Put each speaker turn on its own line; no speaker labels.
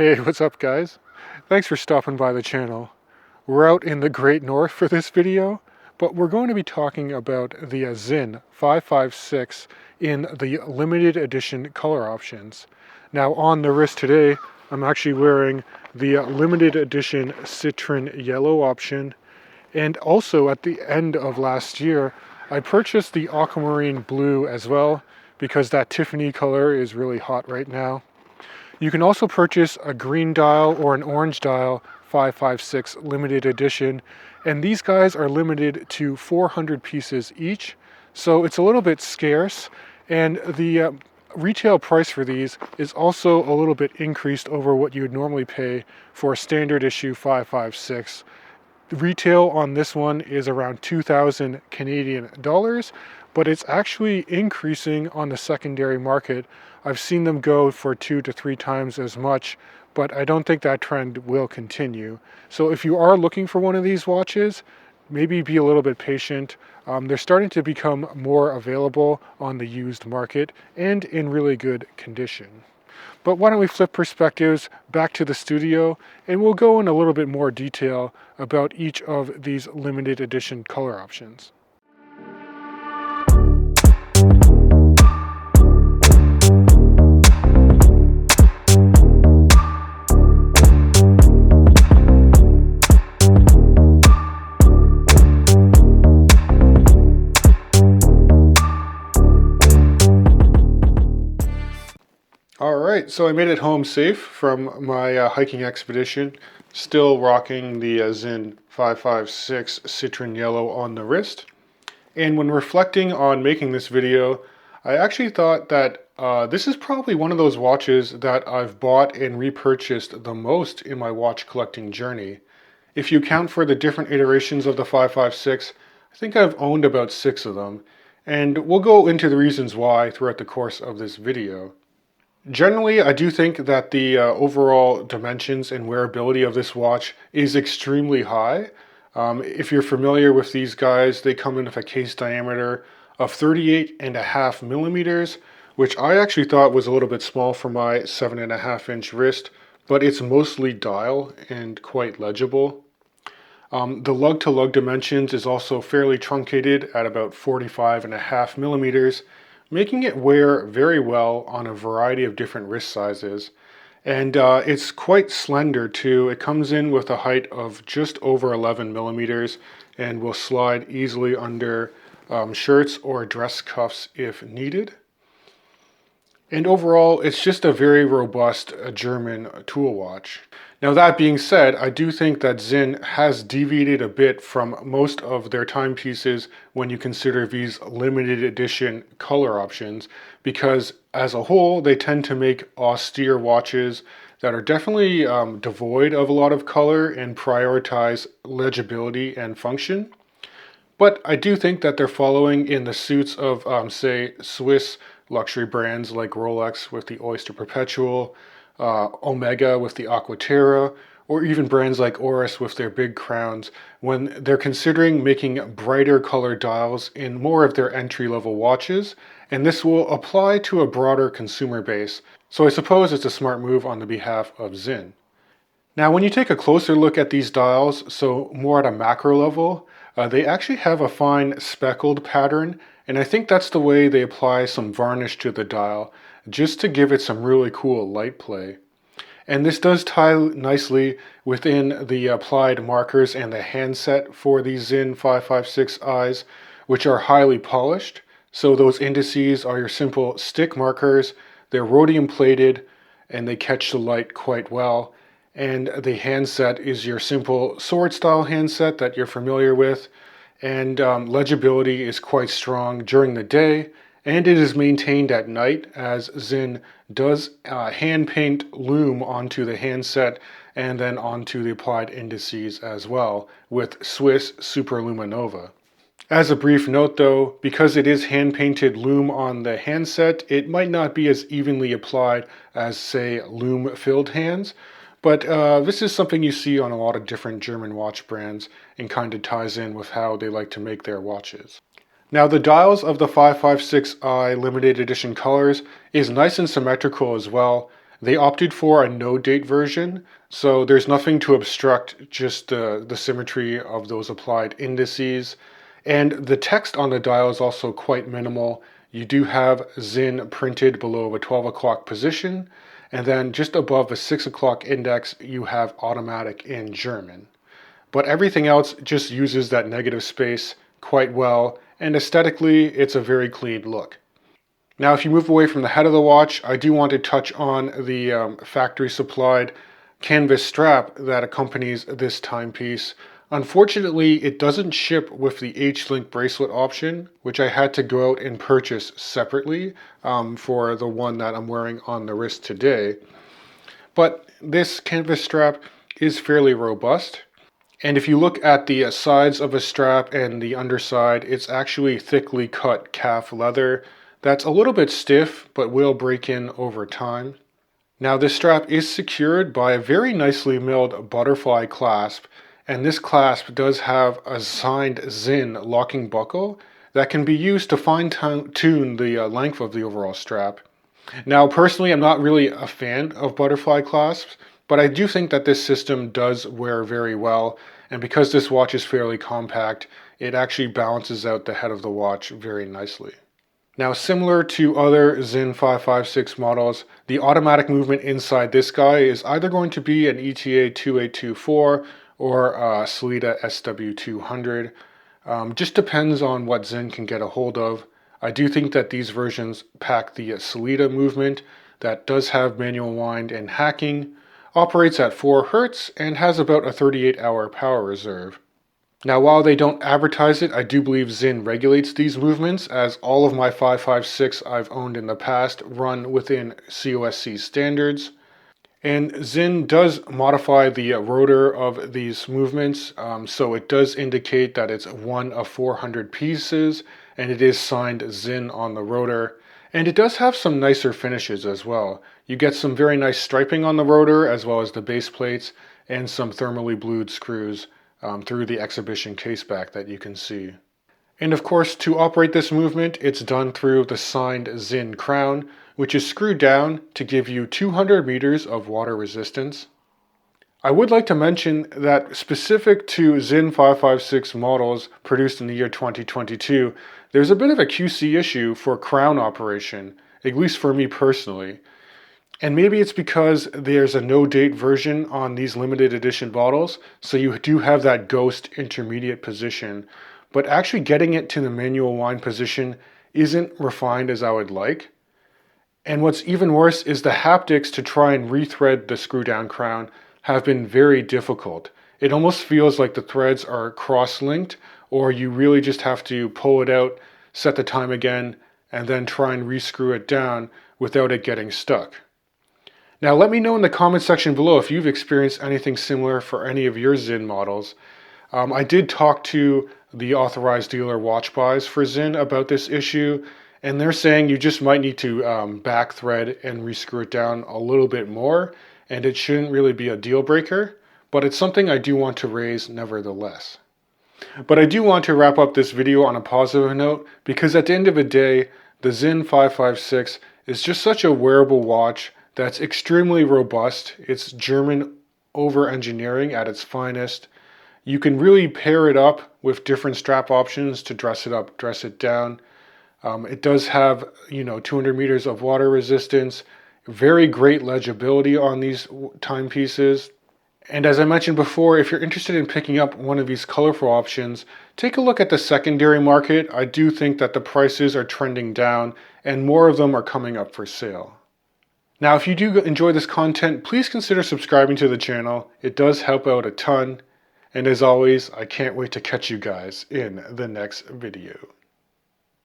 Hey, what's up guys? Thanks for stopping by the channel. We're out in the Great North for this video, but we're going to be talking about the Sinn 556 in the limited edition color options. Now on the wrist today, I'm actually wearing the limited edition citron yellow option, and also at the end of last year, I purchased the aquamarine blue as well, because that Tiffany color is really hot right now. You can also purchase a green dial or an orange dial 556 limited edition, and these guys are limited to 400 pieces each, so it's a little bit scarce, and the retail price for these is also a little bit increased over what you would normally pay for a standard issue 556. The retail on this one is around 2,000 Canadian dollars, but it's actually increasing on the secondary market. I've seen them go for 2 to 3 times as much, but I don't think that trend will continue. So if you are looking for one of these watches, maybe be a little bit patient. They're starting to become more available on the used market and in really good condition. But why don't we flip perspectives back to the studio, and we'll go in a little bit more detail about each of these limited edition color options. Alright, so I made it home safe from my hiking expedition, still rocking the Sinn 556 citron yellow on the wrist. And when reflecting on making this video, I actually thought that this is probably one of those watches that I've bought and repurchased the most in my watch collecting journey. If you count for the different iterations of the 556, I think I've owned about 6 of them, and we'll go into the reasons why throughout the course of this video. Generally, I do think that the overall dimensions and wearability of this watch is extremely high. If you're familiar with these guys, they come in with a case diameter of 38.5 millimeters, which I actually thought was a little bit small for my 7.5-inch wrist, but it's mostly dial and quite legible. The lug-to-lug dimensions is also fairly truncated at about 45.5 millimeters, making it wear very well on a variety of different wrist sizes. And it's quite slender too. It comes in with a height of just over 11 millimeters and will slide easily under shirts or dress cuffs if needed. And overall, it's just a very robust German tool watch. Now that being said, I do think that Sinn has deviated a bit from most of their timepieces when you consider these limited edition color options, because as a whole, they tend to make austere watches that are definitely devoid of a lot of color and prioritize legibility and function. But I do think that they're following in the suits of, say, Swiss luxury brands like Rolex with the Oyster Perpetual, Omega with the Aquaterra, or even brands like Oris with their big crowns, when they're considering making brighter color dials in more of their entry-level watches, and this will apply to a broader consumer base. So I suppose it's a smart move on the behalf of Sinn. Now when you take a closer look at these dials, so more at a macro level, they actually have a fine speckled pattern, and I think that's the way they apply some varnish to the dial, just to give it some really cool light play. And this does tie nicely within the applied markers and the handset for these Sinn 556 eyes, which are highly polished. So those indices are your simple stick markers, they're rhodium plated, and they catch the light quite well. And the handset is your simple sword style handset that you're familiar with, and legibility is quite strong during the day, and it is maintained at night as Sinn does hand paint lume onto the handset and then onto the applied indices as well with Swiss Superluminova. As a brief note though, because it is hand painted lume on the handset, it might not be as evenly applied as, say, lume filled hands. But this is something you see on a lot of different German watch brands and kind of ties in with how they like to make their watches. Now the dials of the 556i limited edition colors is nice and symmetrical as well. They opted for a no date version, so there's nothing to obstruct just the symmetry of those applied indices. And the text on the dial is also quite minimal. You do have Sinn printed below a 12 o'clock position, and then just above the 6 o'clock index, you have automatic in German. But everything else just uses that negative space quite well, and aesthetically, it's a very clean look. Now, if you move away from the head of the watch, I do want to touch on the factory supplied canvas strap that accompanies this timepiece. Unfortunately, it doesn't ship with the H-Link bracelet option, which I had to go out and purchase separately for the one that I'm wearing on the wrist today. But this canvas strap is fairly robust. And if you look at the sides of a strap and the underside, it's actually thickly cut calf leather that's a little bit stiff, but will break in over time. Now this strap is secured by a very nicely milled butterfly clasp, and this clasp does have a signed Sinn locking buckle that can be used to fine-tune the length of the overall strap. Now personally, I'm not really a fan of butterfly clasps, but I do think that this system does wear very well, and because this watch is fairly compact, it actually balances out the head of the watch very nicely. Now, similar to other Sinn 556 models, the automatic movement inside this guy is either going to be an ETA 2824 or a Sellita SW200. Just depends on what Sinn can get a hold of. I do think that these versions pack the Sellita movement that does have manual wind and hacking, operates at 4 Hz, and has about a 38-hour power reserve. Now, while they don't advertise it, I do believe Sinn regulates these movements, as all of my 556 I've owned in the past run within COSC standards. And Sinn does modify the rotor of these movements, so it does indicate that it's one of 400 pieces, and it is signed Sinn on the rotor. And it does have some nicer finishes as well. You get some very nice striping on the rotor, as well as the base plates, and some thermally blued screws through the exhibition caseback that you can see. And of course, to operate this movement, it's done through the signed Sinn crown, which is screwed down to give you 200 meters of water resistance. I would like to mention that specific to Sinn 556 models produced in the year 2022, there's a bit of a QC issue for crown operation, at least for me personally. And maybe it's because there's a no-date version on these limited edition bottles, so you do have that ghost intermediate position, but actually getting it to the manual wind position isn't refined as I would like. And what's even worse is the haptics to try and rethread the screw-down crown have been very difficult. It almost feels like the threads are cross-linked, or you really just have to pull it out, set the time again, and then try and re-screw it down without it getting stuck. Now let me know in the comment section below if you've experienced anything similar for any of your Sinn models. I did talk to the authorized dealer Watch Buys for Sinn about this issue, and they're saying you just might need to back thread and re-screw it down a little bit more, and it shouldn't really be a deal breaker, but it's something I do want to raise nevertheless. But I do want to wrap up this video on a positive note, because at the end of the day, the Sinn 556 is just such a wearable watch that's extremely robust. It's German over-engineering at its finest. You can really pair it up with different strap options to dress it up, dress it down. It does have, 200 meters of water resistance, very great legibility on these timepieces. And as I mentioned before, if you're interested in picking up one of these colorful options, take a look at the secondary market. I do think that the prices are trending down and more of them are coming up for sale. Now, if you do enjoy this content, please consider subscribing to the channel. It does help out a ton. And as always, I can't wait to catch you guys in the next video.